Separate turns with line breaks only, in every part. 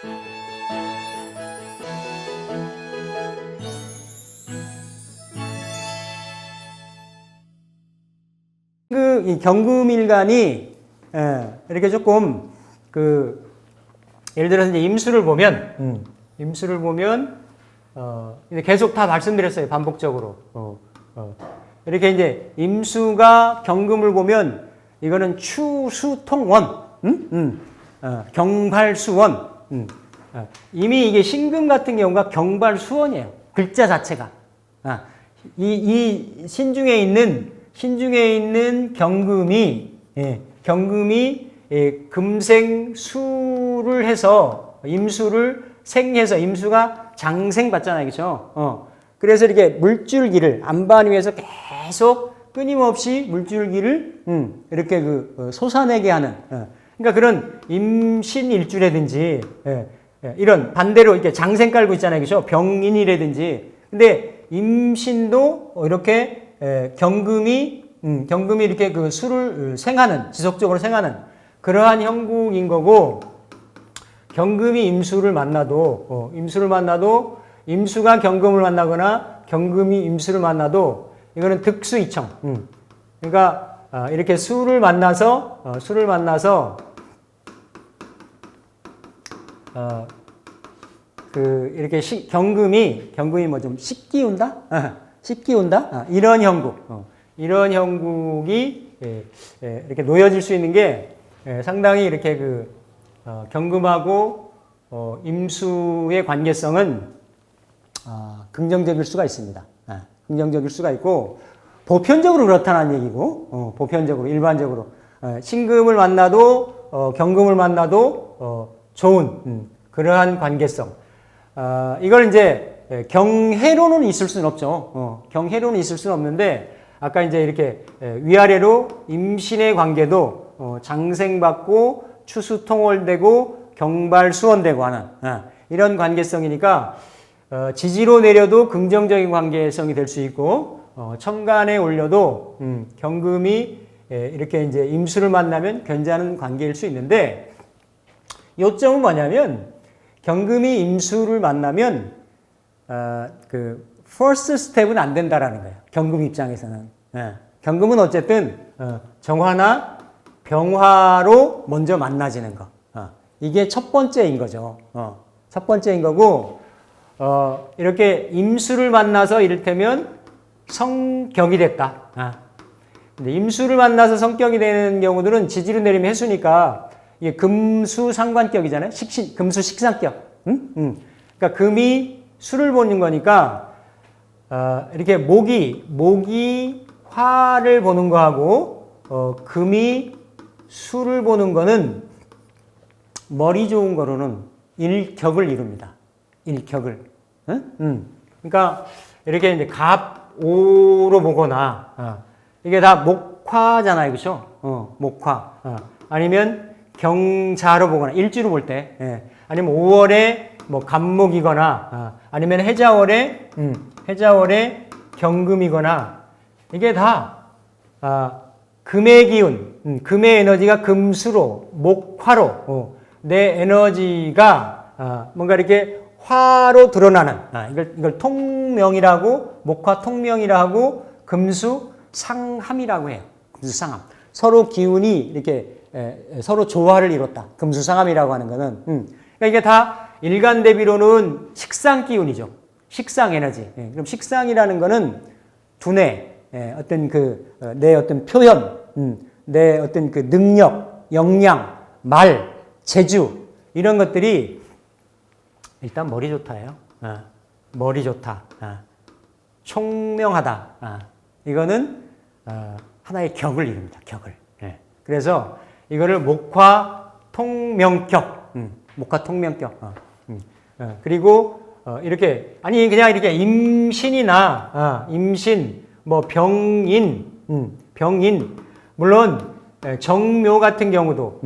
이 경금일간이 이렇게 조금 예를 들어서 이제 임수를 보면 이제 계속 다 말씀드렸어요. 반복적으로. 이렇게 이제 임수가 경금을 보면 이거는 추수통원, 경발수원. 이미 이게 신금 같은 경우가 경발수원이에요. 글자 자체가. 이 신중에 있는 경금이 금생수를 해서 임수를 생해서 임수가 장생 받잖아요. 그렇죠? 그래서 이렇게 물줄기를 안반 위에서 계속 끊임없이 물줄기를 이렇게 솟아내게 하는 그러니까 그런 임신일주라든지 이런 반대로 이렇게 장생 깔고 있잖아요. 그렇죠? 병인이라든지. 근데 임신도 이렇게 경금이 이렇게 수를 지속적으로 생하는 그러한 형국인 거고, 경금이 임수를 만나도 임수가 경금을 만나거나 경금이 임수를 만나도 이거는 득수이청. 그러니까 이렇게 수를 만나서 이렇게 경금이 뭐 좀 씻기운다? 이런 형국이 이렇게 놓여질 수 있는 게 상당히 이렇게 경금하고 임수의 관계성은 긍정적일 수가 있습니다. 긍정적일 수가 있고, 보편적으로 그렇다는 얘기고, 일반적으로 신금을 만나도 경금을 만나도 좋은 그러한 관계성. 이걸 이제 경해로는 있을 수는 없죠. 경해로는 있을 수는 없는데, 아까 이제 이렇게 위아래로 임신의 관계도 장생받고 추수통월되고 경발수원되고 하는 이런 관계성이니까 지지로 내려도 긍정적인 관계성이 될 수 있고, 천간에 올려도 경금이 이렇게 이제 임수를 만나면 괜찮은 관계일 수 있는데, 요점은 뭐냐면 경금이 임수를 만나면 first step은 안 된다라는 거예요. 경금 입장에서는. 경금은 어쨌든 정화나 병화로 먼저 만나지는 거. 이게 첫 번째인 거죠. 첫 번째인 거고, 이렇게 임수를 만나서 이를테면 성격이 됐다. 근데 임수를 만나서 성격이 되는 경우들은 지지로 내리면 해수니까 이게 금수 상관격이잖아요. 금수 식상격. 그러니까 금이 수를 보는 거니까 이렇게 목이 화를 보는 거하고 금이 수를 보는 거는 머리 좋은 거로는 일격을 이룹니다. 일격을. 그러니까 이렇게 이제 갑오로 보거나 이게 다 목화잖아요. 그렇죠? 목화. 아니면 경자로 보거나 일주로 볼 때, 아니면 5월에 뭐 갑목이거나 아니면 해자월에 경금이거나, 이게 다 금의 기운, 금의 에너지가 금수로 목화로 내 에너지가 뭔가 이렇게 화로 드러나는, 이걸 통명이라고, 목화 통명이라고 금수 상함이라고 해요. 금수 상함. 서로 기운이 이렇게 서로 조화를 이뤘다. 금수 상함이라고 하는 거는. 그러니까 이게 다 일간 대비로는 식상 기운이죠. 식상 에너지. 그럼 식상이라는 거는 두뇌, 어떤 내 어떤 표현, 내 어떤 능력, 역량, 말, 재주, 이런 것들이 일단 머리 좋다예요. 머리 좋다. 총명하다. 이거는 하나의 격을 이룹니다. 격을. 그래서 이거를 목화 통명격. 목화 통명격. 그리고 이렇게 그냥 이렇게 임신이나 임신, 뭐 병인, 물론 정묘 같은 경우도,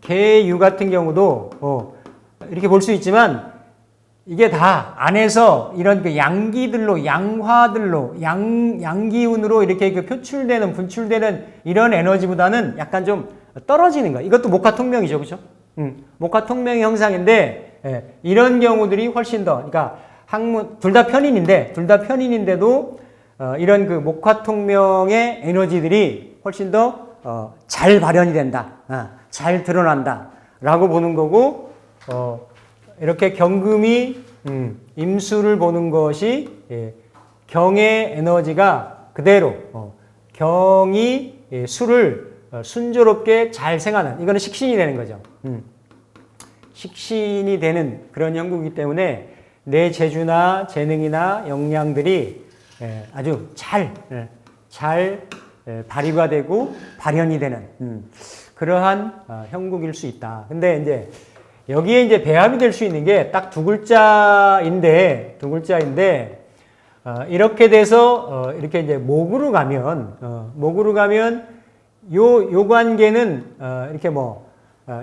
계유 같은 경우도 이렇게 볼 수 있지만, 이게 다 안에서 이런 양기들로, 양화들로, 양기운으로 이렇게 분출되는 이런 에너지보다는 약간 좀 떨어지는 거예요. 이것도 목화 통명이죠, 그렇죠? 목화 통명의 형상인데, 이런 경우들이 훨씬 더, 그러니까 학문, 둘 다 편인인데도 이런 그 목화통명의 에너지들이 훨씬 더 잘 발현이 된다, 잘 드러난다 라고 보는 거고, 이렇게 경금이 임수를 보는 것이 경의 에너지가 그대로 경이 수를 순조롭게 잘 생하는, 이거는 식신이 되는 거죠. 식신이 되는 그런 형국이기 때문에 내 재주나 재능이나 역량들이 아주 잘 발휘가 되고 발현이 되는 그러한 형국일 수 있다. 근데 이제 여기에 이제 배합이 될 수 있는 게 딱 두 글자인데 이렇게 돼서 이렇게 이제 목으로 가면 요 관계는 이렇게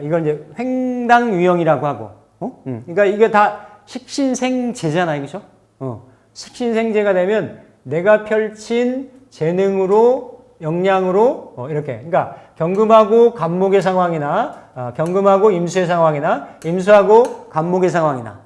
이걸 이제 횡당 유형이라고 하고, 그러니까 이게 다 식신생재잖아요, 그죠? 식신생재가 되면 내가 펼친 재능으로 역량으로 이렇게, 그러니까 경금하고 간목의 상황이나 경금하고 임수의 상황이나 임수하고 간목의 상황이나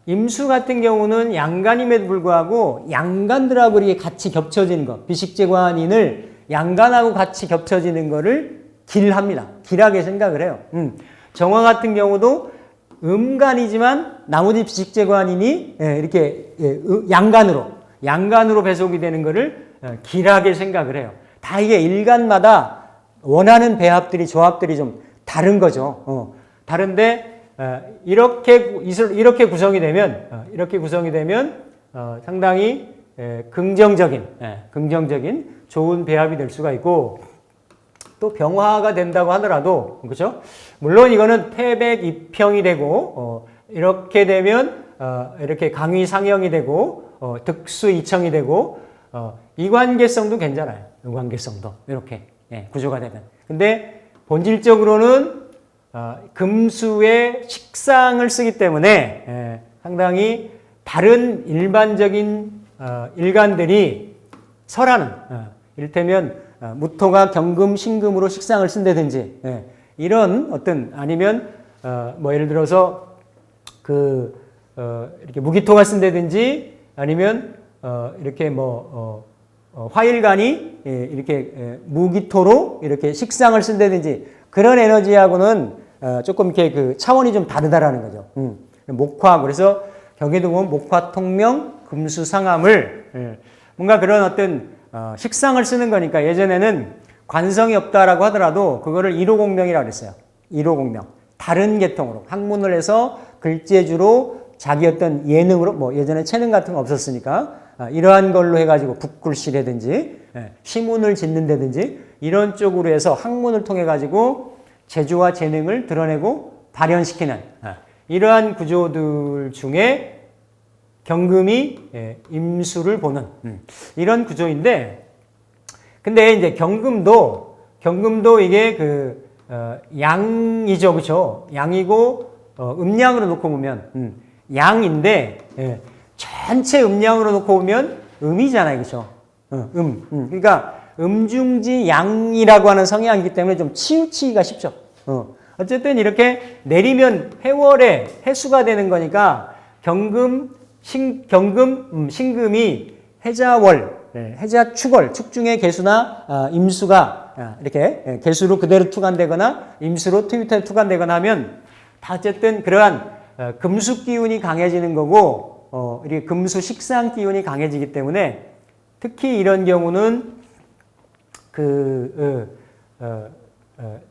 임수 같은 경우는 양간임에도 불구하고 양간들하고 이렇게 같이 겹쳐지는 거, 비식재관인을 양간하고 같이 겹쳐지는 거를 길합니다. 길하게 생각을 해요. 정화 같은 경우도 음간이지만 나머지 비식재관인이 이렇게 양간으로 배속이 되는 거를 길하게 생각을 해요. 다 이게 일간마다 원하는 배합들이, 조합들이 좀 다른 거죠. 다른데 이렇게 구성이 되면 상당히 긍정적인 좋은 배합이 될 수가 있고, 또 병화가 된다고 하더라도, 그렇죠? 물론 이거는 태백 입형이 되고 이렇게 되면 이렇게 강위 상형이 되고 득수 이청이 되고 이관계성도 괜찮아요. 이관계성도 이렇게 구조가 되면. 근데 본질적으로는 금수의 식상을 쓰기 때문에 상당히 다른 일반적인 일간들이 설하는, 이를테면 무토가 경금, 신금으로 식상을 쓴다든지 이런 어떤, 아니면 예를 들어서 이렇게 무기토가 쓴다든지, 아니면 이렇게 화일간이 이렇게 무기토로 이렇게 식상을 쓴다든지 그런 에너지하고는 조금 이렇게 그 차원이 좀 다르다라는 거죠. 목화, 그래서 경에도 보면 목화통명, 금수상함을 뭔가 그런 어떤 식상을 쓰는 거니까, 예전에는 관성이 없다라고 하더라도 그거를 1호 공명이라고 그랬어요. 1호 공명. 다른 계통으로 학문을 해서 글재주로 자기 어떤 예능으로, 예전에 체능 같은 거 없었으니까 이러한 걸로 해가지고 북글씨라든지 시문을 짓는다든지 이런 쪽으로 해서 학문을 통해 가지고 재주와 재능을 드러내고 발현시키는 이러한 구조들 중에 경금이 임수를 보는 이런 구조인데, 근데 이제 경금도 이게 양이죠, 그렇죠? 양이고 음양으로 놓고 보면 양인데 전체 음양으로 놓고 보면 음이잖아요, 그렇죠? 그러니까 음중지 양이라고 하는 성향이기 때문에 좀 치우치기가 쉽죠. 어쨌든 이렇게 내리면 해월에 해수가 되는 거니까 신금이 해자월, 해자축월, 축중의 개수나 임수가 이렇게 개수로 그대로 투간되거나 임수로 투간되거나 하면 다 어쨌든 그러한 금수 기운이 강해지는 거고, 이렇게 금수 식상 기운이 강해지기 때문에 특히 이런 경우는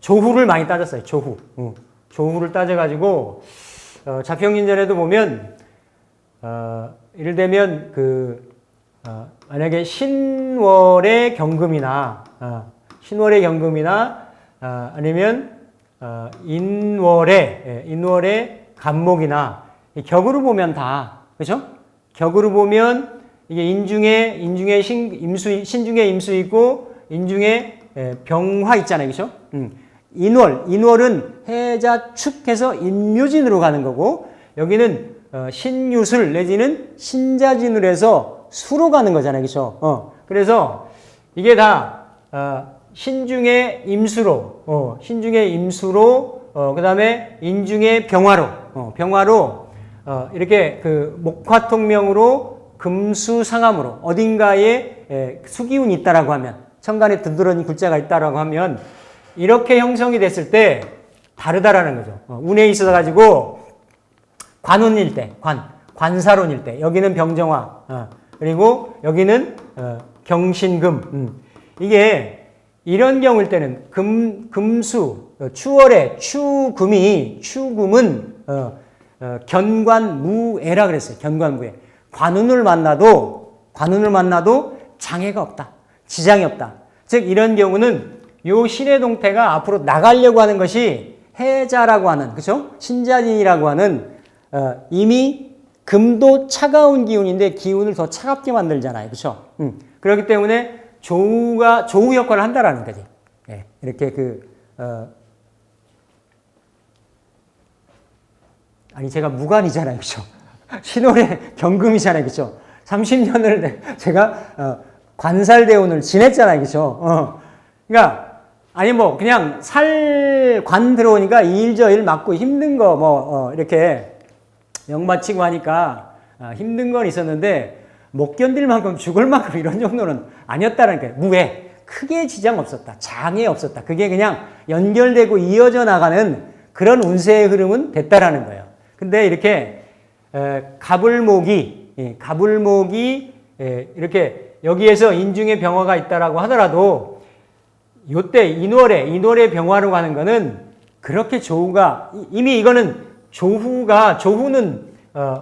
조후를 많이 따졌어요. 조후를 따져가지고 자평인전에도 보면 예를 들면 만약에 신월의 경금이나 아니면 인월의 간목이나 격으로 보면 다, 그렇죠? 격으로 보면 이게 인중에 신중에 임수 있고 인중에 병화 있잖아요, 그렇죠? 인월은 해자축해서 인묘진으로 가는 거고, 여기는 신유술 내지는 신자진으로 해서 수로 가는 거잖아요, 그렇죠? 그래서 이게 다 신중의 임수로, 그다음에 인중의 병화로 병화로 이렇게 그 목화통명으로 금수상함으로 어딘가에 수기운이 있다라고 하면 천간에 든든한 굴자가 있다라고 하면 이렇게 형성이 됐을 때 다르다라는 거죠. 운에 있어서 가지고 관운일 때, 관사론일 때 여기는 병정화, 그리고 여기는 경신금. 이게 이런 경우일 때는 금수, 추월에 추금은 견관무애라 그랬어요. 견관무애. 관운을 만나도 장애가 없다. 지장이 없다. 즉 이런 경우는 요 신의 동태가 앞으로 나가려고 하는 것이 해자라고 하는, 그렇죠? 신자진이라고 하는 이미 금도 차가운 기운인데 기운을 더 차갑게 만들잖아요. 그렇죠? 그렇기 때문에 조우 역할을 한다라는 거지. 예, 이렇게 아니 제가 무관이잖아요. 그렇죠? 신월의 경금이잖아요. 그렇죠? 30년을 제가 관살대운을 지냈잖아요. 그렇죠? 그러니까 아니 뭐 그냥 관 들어오니까 이 일 저 일 맞고 힘든 거 이렇게 영마치고 하니까 힘든 건 있었는데 못 견딜 만큼 죽을 만큼 이런 정도는 아니었다는 거예요. 무해. 크게 지장 없었다. 장애 없었다. 그게 그냥 연결되고 이어져 나가는 그런 운세의 흐름은 됐다라는 거예요. 근데 이렇게 가불목이 이렇게 여기에서 인중에 병화가 있다라고 하더라도 요때 인월에 병화로 가는 거는 그렇게 조우가 이미 이거는 조후는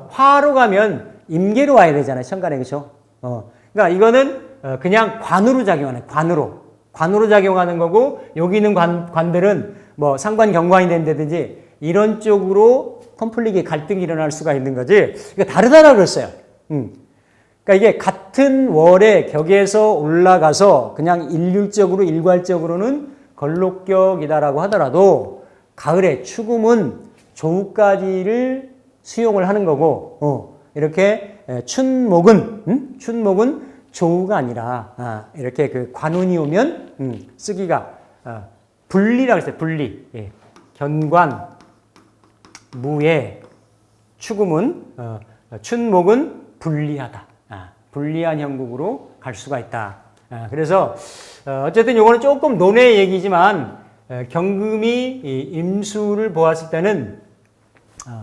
화로 가면 임계로 와야 되잖아요. 천간에. 그렇죠? 그러니까 이거는 그냥 관으로 작용하는 관으로 작용하는 거고 여기 있는 관들은 뭐 상관 경관이 된다든지 이런 쪽으로 컴플릭이 갈등이 일어날 수가 있는 거지. 이거 다르다라고 그랬어요. 그러니까 이게 같은 월의 격에서 올라가서 그냥 일괄적으로는 걸록격이다라고 하더라도 가을에 추금은 조우까지를 수용을 하는 거고 이렇게 춘목은 조우가 아니라 이렇게 그 관운이 오면 쓰기가 분리라고 했어요. 분리. 예. 견관 무예 추금은 춘목은 분리하다. 분리한 형국으로 갈 수가 있다. 그래서 어쨌든 요거는 조금 논의 얘기지만 경금이 임수를 보았을 때는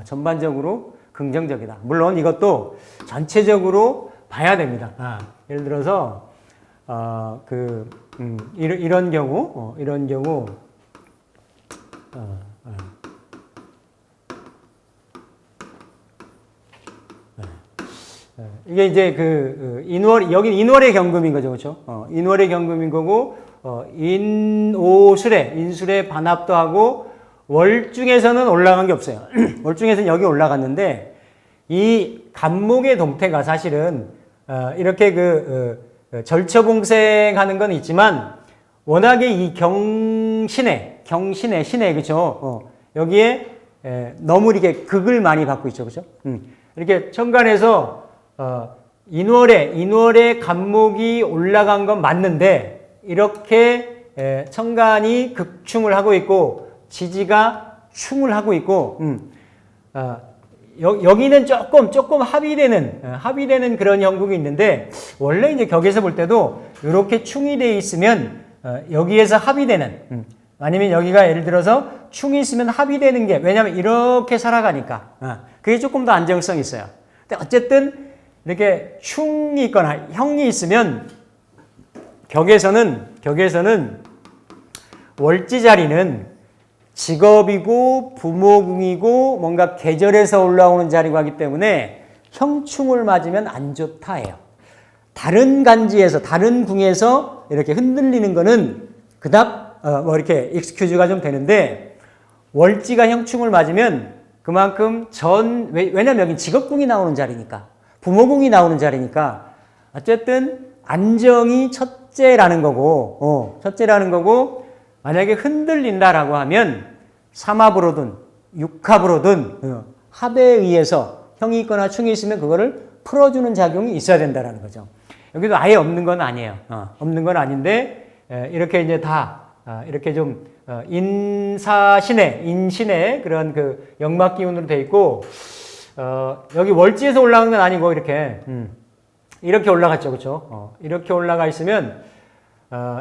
전반적으로 긍정적이다. 물론 이것도 전체적으로 봐야 됩니다. 예를 들어서 이런 경우 이게 이제 여기 인월의 경금인 거죠. 그렇죠? 인월의 경금인 거고, 인술에 반합도 하고, 월중에서는 올라간 게 없어요. 월중에서는 여기 올라갔는데, 이 간목의 동태가 사실은, 이렇게 절처봉생하는 건 있지만, 워낙에 이 신의, 그죠? 여기에, 너무 이렇게 극을 많이 받고 있죠. 그죠? 이렇게 천간에서 인월에 간목이 올라간 건 맞는데 이렇게 천간이 극충을 하고 있고 지지가 충을 하고 있고 여기는 조금 합의되는 그런 형국이 있는데 원래 이제 격에서 볼 때도 이렇게 충이 돼 있으면 여기에서 합의되는 아니면 여기가 예를 들어서 충이 있으면 합의되는 게 왜냐하면 이렇게 살아가니까 그게 조금 더 안정성이 있어요. 근데 어쨌든 이렇게 충이 있거나 형이 있으면 격에서는 월지 자리는 직업이고 부모궁이고 뭔가 계절에서 올라오는 자리고 하기 때문에 형충을 맞으면 안 좋다예요. 다른 간지에서 다른 궁에서 이렇게 흔들리는 거는 그닥 이렇게 익스큐즈가 좀 되는데 월지가 형충을 맞으면 그만큼 왜냐면 여기 직업궁이 나오는 자리니까 부모궁이 나오는 자리니까 어쨌든 안정이 첫째라는 거고 만약에 흔들린다라고 하면 삼합으로든 육합으로든 합에 의해서 형이 있거나 충이 있으면 그거를 풀어주는 작용이 있어야 된다라는 거죠. 여기도 아예 없는 건 아니에요. 없는 건 아닌데 이렇게 이제 다 이렇게 좀 인신의 그런 그 역막 기운으로 돼 있고 여기 월지에서 올라간 건 아니고 이렇게 올라갔죠, 그렇죠? 이렇게 올라가 있으면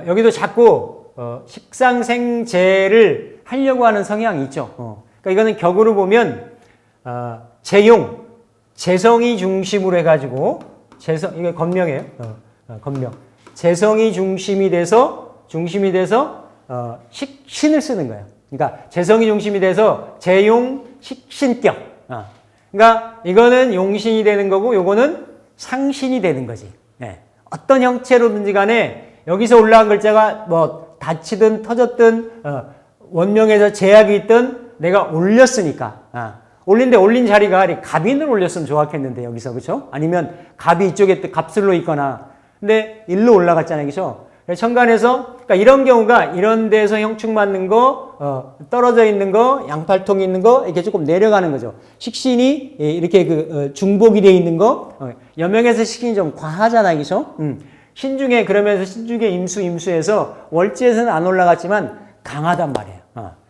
여기도 자꾸 식상생재를 하려고 하는 성향이 있죠. 그러니까 이거는 격으로 보면 재용, 재성이 중심으로 해가지고 이게 건명이에요. 건명. 재성이 중심이 돼서 식신을 쓰는 거예요. 그러니까 재성이 중심이 돼서 재용 식신격. 그러니까 이거는 용신이 되는 거고 요거는 상신이 되는 거지. 네. 어떤 형체로든지 간에 여기서 올라간 글자가 뭐 닫히든 터졌든 원명에서 제약이 있든 내가 올렸으니까 올린데 올린 자리가 갑인을 올렸으면 좋았겠는데 여기서 그렇죠? 아니면 갑이 이쪽에 갑술로 있거나 근데 일로 올라갔잖아요, 그렇죠? 천간에서 그러니까 이런 경우가 이런 데서 형축 맞는 거 떨어져 있는 거 양팔통이 있는 거 이렇게 조금 내려가는 거죠. 식신이 이렇게 그 중복이 돼 있는 거 여명에서 식신이 좀 과하잖아요, 그렇죠? 신중에 그러면서 신중에 임수에서 월지에서는 안 올라갔지만 강하단 말이에요.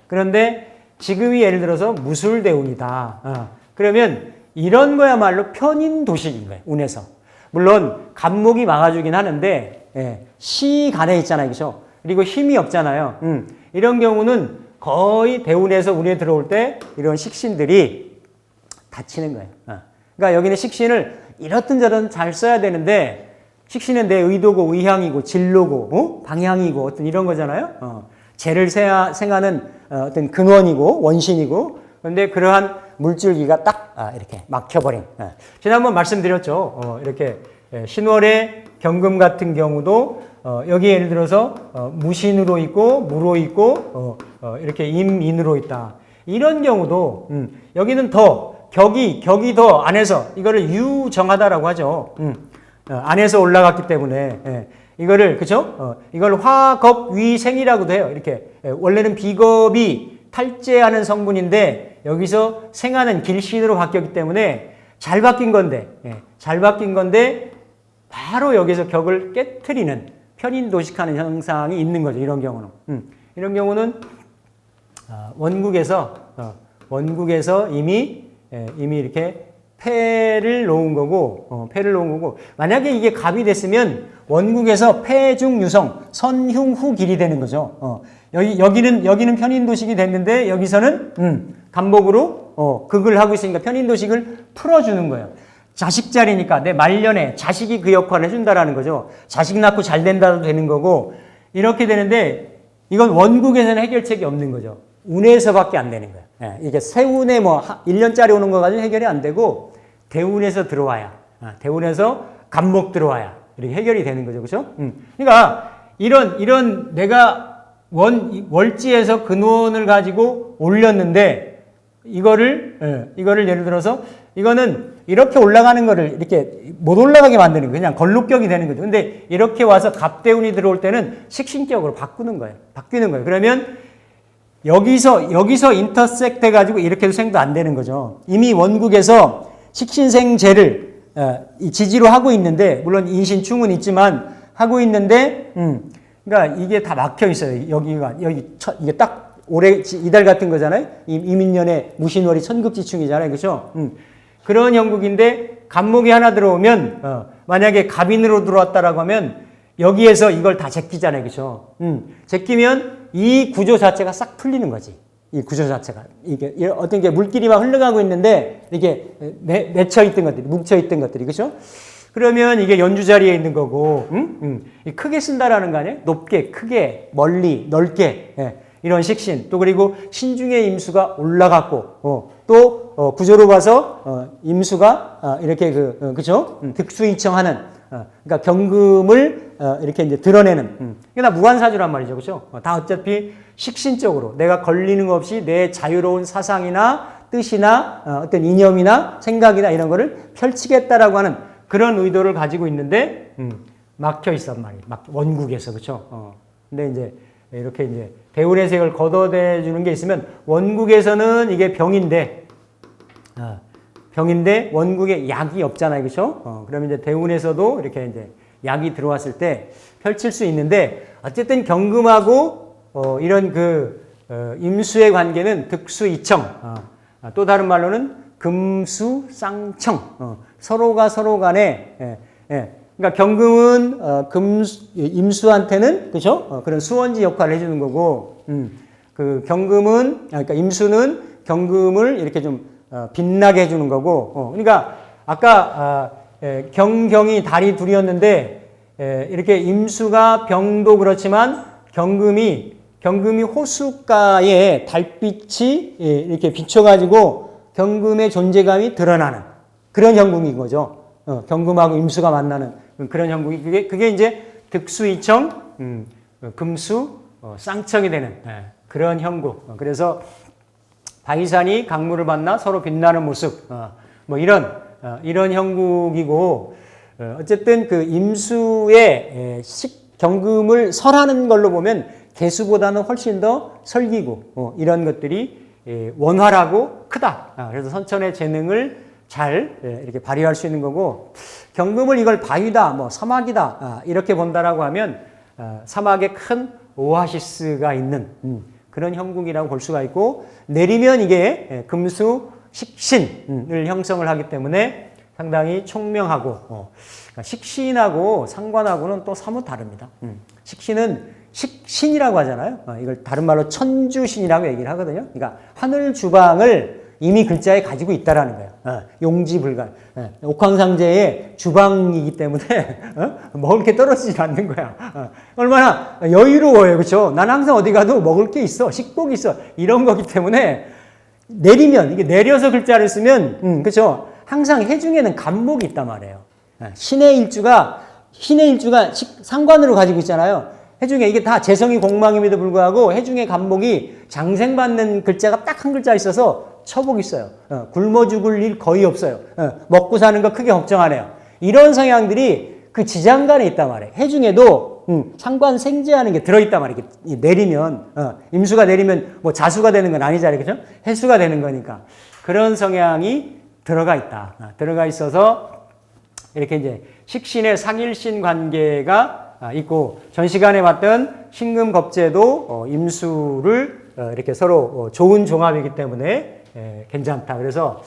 그런데 지금이 예를 들어서 무술대운이다. 그러면 이런 거야말로 편인도식인 거예요. 운에서. 물론 간목이 막아주긴 하는데 시간에 있잖아요. 그렇죠? 그리고 힘이 없잖아요. 이런 경우는 거의 대운에서 운에 들어올 때 이런 식신들이 닫히는 거예요. 그러니까 여기는 식신을 이렇든 저렇든 잘 써야 되는데 식신은 내 의도고 의향이고 진로고 방향이고 어떤 이런 거잖아요. 재를 생하는 어떤 근원이고 원신이고 그런데 그러한 물줄기가 딱 이렇게 막혀버린. 지난번 말씀드렸죠. 이렇게 신월의 경금 같은 경우도 여기 예를 들어서 무신으로 있고 무로 있고 이렇게 임인으로 있다. 이런 경우도 여기는 더 격이 더 안에서 이거를 유정하다라고 하죠. 안에서 올라갔기 때문에 이거를 그죠? 이걸 화겁위생이라고도 해요. 이렇게 원래는 비겁이 탈제하는 성분인데 여기서 생하는 길신으로 바뀌었기 때문에 잘 바뀐 건데 바로 여기서 격을 깨트리는 편인도식하는 현상이 있는 거죠. 이런 경우는 이런 경우는 원국에서 이미 이렇게 패를 놓은 거고 만약에 이게 갑이 됐으면 원국에서 패중유성 선흉후길이 되는 거죠. 여기는 편인도식이 됐는데 여기서는 간목으로 극을 하고 있으니까 편인도식을 풀어주는 거예요. 자식 자리니까 내 말년에 자식이 그 역할을 해준다라는 거죠. 자식 낳고 잘 된다도 되는 거고 이렇게 되는데 이건 원국에서는 해결책이 없는 거죠. 운에서밖에 안 되는 거예요. 이게 세운에 뭐 1년짜리 오는 거 가지고 해결이 안 되고 대운에서 들어와야 대운에서 간목 들어와야 이렇게 해결이 되는 거죠. 그렇죠? 그러니까 이런 내가 월지에서 근원을 가지고 올렸는데 이거를 예를 들어서 이거는 이렇게 올라가는 거를 이렇게 못 올라가게 만드는 거예요. 그냥 걸룩격이 되는 거죠. 근데 이렇게 와서 갑대운이 들어올 때는 식신격으로 바뀌는 거예요. 그러면 여기서 인터섹트 해가지고 이렇게 생도 안 되는 거죠. 이미 원국에서 식신생재를 지지로 하고 있는데 물론 인신충은 있지만 하고 있는데 그러니까 이게 다 막혀 있어요. 이게 딱 올해 이달 같은 거잖아요. 이민년에 무신월이 천극지충이잖아요. 그렇죠? 그런 형국인데 간목이 하나 들어오면 만약에 갑인으로 들어왔다라고 하면 여기에서 이걸 다 제끼잖아요. 그렇죠? 제끼면 이 구조 자체가 싹 풀리는 거지. 이 구조 자체가 이게 어떤 게 물길이 막 흘러가고 있는데 이게 맺혀 있던 것들이 뭉쳐 있던 것들이 그렇죠? 그러면 이게 연주 자리에 있는 거고 크게 쓴다라는 거 아니에요? 높게, 크게, 멀리, 넓게 이런 식신 또 그리고 신중의 임수가 올라갔고 또 구조로 봐서 임수가 이렇게 그죠? 득수이청하는 그러니까 경금을 이렇게 이제 드러내는 이게 다 무관사주란 말이죠, 그렇죠? 다 어차피 식신적으로 내가 걸리는 거 없이 내 자유로운 사상이나 뜻이나 어떤 이념이나 생각이나 이런 거를 펼치겠다라고 하는 그런 의도를 가지고 있는데 막혀 있단 말이에요. 원국에서 그렇죠? 근데 이제 이렇게 이제 대운의 색을 걷어내 주는 게 있으면 원국에서는 이게 병인데 원국에 약이 없잖아요. 그렇죠? 그러면 이제 대운에서도 이렇게 이제 약이 들어왔을 때 펼칠 수 있는데 어쨌든 경금하고 이런 임수의 관계는 득수이청, 또 다른 말로는 금수쌍청, 서로가 서로 간에, 그러니까 경금은 임수한테는 그죠? 그런 수원지 역할을 해주는 거고, 그 경금은 그러니까 임수는 경금을 이렇게 좀 빛나게 해주는 거고, 그러니까 아까 경경이 달이 둘이었는데 이렇게 임수가 병도 그렇지만 경금이 호숫가에 달빛이 이렇게 비춰가지고 경금의 존재감이 드러나는 그런 형국인 거죠. 경금하고 임수가 만나는 그런 형국이 그게 이제 득수이청, 금수, 쌍청이 되는 그런 형국. 그래서 바위산이 강물을 만나 서로 빛나는 모습, 뭐 이런 형국이고, 어쨌든 그 임수의 경금을 설하는 걸로 보면 개수보다는 훨씬 더 설기고, 이런 것들이 원활하고 크다. 그래서 선천의 재능을 잘 이렇게 발휘할 수 있는 거고, 경금을 이걸 바위다, 뭐 사막이다, 이렇게 본다라고 하면 사막에 큰 오아시스가 있는 그런 형국이라고 볼 수가 있고, 내리면 이게 금수 식신을 형성을 하기 때문에 상당히 총명하고, 식신하고 상관하고는 또 사뭇 다릅니다. 식신은 식신이라고 하잖아요. 이걸 다른 말로 천주신이라고 얘기를 하거든요. 그러니까 하늘 주방을 이미 글자에 가지고 있다라는 거예요. 용지불갈. 옥황상제의 주방이기 때문에 먹을 게 떨어지지 않는 거야. 얼마나 여유로워요. 그렇죠? 난 항상 어디 가도 먹을 게 있어. 식복이 있어. 이런 거기 때문에 내리면 이게 내려서 글자를 쓰면 그렇죠? 항상 해중에는 간목이 있단 말이에요. 신의 일주가 상관으로 가지고 있잖아요. 해중에 이게 다 재성이 공망임에도 불구하고 해중의 간목이 장생받는 글자가 딱 한 글자 있어서 처복이 있어요. 굶어 죽을 일 거의 없어요. 먹고 사는 거 크게 걱정 안 해요. 이런 성향들이 그 지장간에 있단 말이에요. 해중에도 상관 생재하는 게 들어있단 말이에요. 내리면 임수가 내리면 뭐 자수가 되는 건 아니잖아요. 그죠? 해수가 되는 거니까. 그런 성향이 들어가 있다. 들어가 있어서 이렇게 이제 식신의 상일신 관계가 있고, 전 시간에 봤던 신금겁제도 임수를 이렇게 서로 좋은 종합이기 때문에 괜찮다. 그래서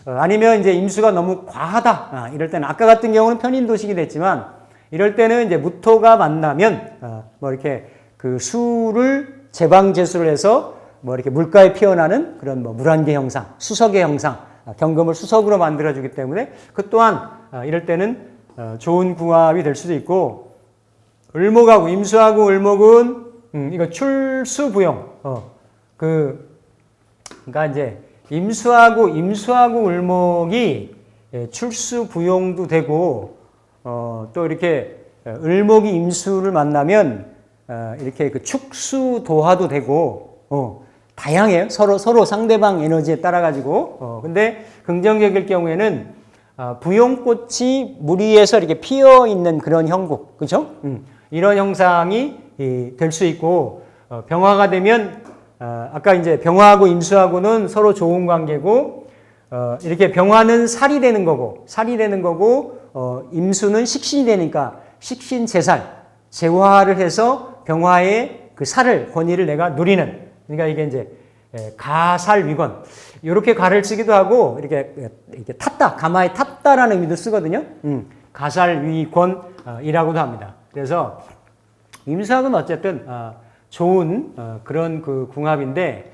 아니면 이제 임수가 너무 과하다. 이럴 때는 아까 같은 경우는 편인도식이 됐지만 이럴 때는 이제 무토가 만나면 뭐 이렇게 그 수를 제방제수를 해서 뭐 이렇게 물가에 피어나는 그런 뭐 물안개 형상, 수석의 형상, 경금을 수석으로 만들어주기 때문에 그 또한 이럴 때는 좋은 궁합이 될 수도 있고, 을목하고 임수하고 을목은 이거 출수부용. 그러니까 이제 임수하고 을목이 출수부용도 되고, 또 이렇게 을목이 임수를 만나면 이렇게 그 축수도화도 되고, 다양해요. 서로 상대방 에너지에 따라 가지고. 근데 긍정적일 경우에는 부용꽃이 물 위에서 이렇게 피어 있는 그런 형국, 그렇죠? 이런 형상이 될 수 있고, 병화가 되면 아까 이제 병화하고 임수하고는 서로 좋은 관계고, 이렇게 병화는 살이 되는 거고 임수는 식신이 되니까 식신 제살, 재화를 해서 병화의 그 살을 권위를 내가 누리는, 그러니까 이게 이제 가살위권, 이렇게 가를 쓰기도 하고 이렇게 탔다, 가마에 탔다라는 의미도 쓰거든요. 가살위권이라고도 합니다. 그래서 임수학은 어쨌든 좋은 그런 그 궁합인데,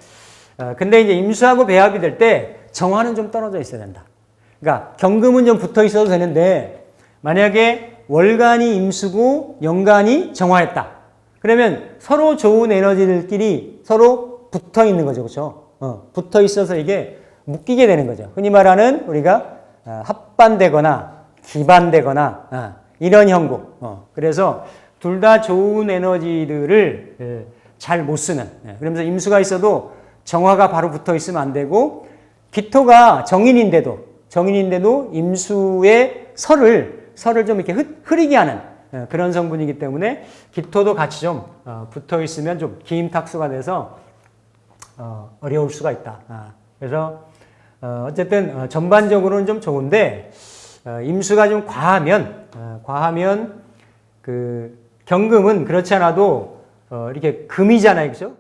근데 이제 임수하고 배합이 될 때 정화는 좀 떨어져 있어야 된다. 그러니까 경금은 좀 붙어 있어도 되는데, 만약에 월간이 임수고 연간이 정화했다. 그러면 서로 좋은 에너지들끼리 서로 붙어 있는 거죠. 그렇죠? 붙어 있어서 이게 묶이게 되는 거죠. 흔히 말하는 우리가 합반되거나 기반되거나 이런 형국. 그래서 둘 다 좋은 에너지들을 잘 못 쓰는. 그러면서 임수가 있어도 정화가 바로 붙어 있으면 안 되고, 기토가 정인인데도 임수의 설을 좀 이렇게 흐리게 하는 그런 성분이기 때문에 기토도 같이 좀 붙어 있으면 좀 기임탁수가 돼서 어려울 수가 있다. 그래서 어쨌든 전반적으로는 좀 좋은데, 임수가 좀 과하면 그 경금은 그렇지 않아도 이렇게 금이잖아요, 그죠?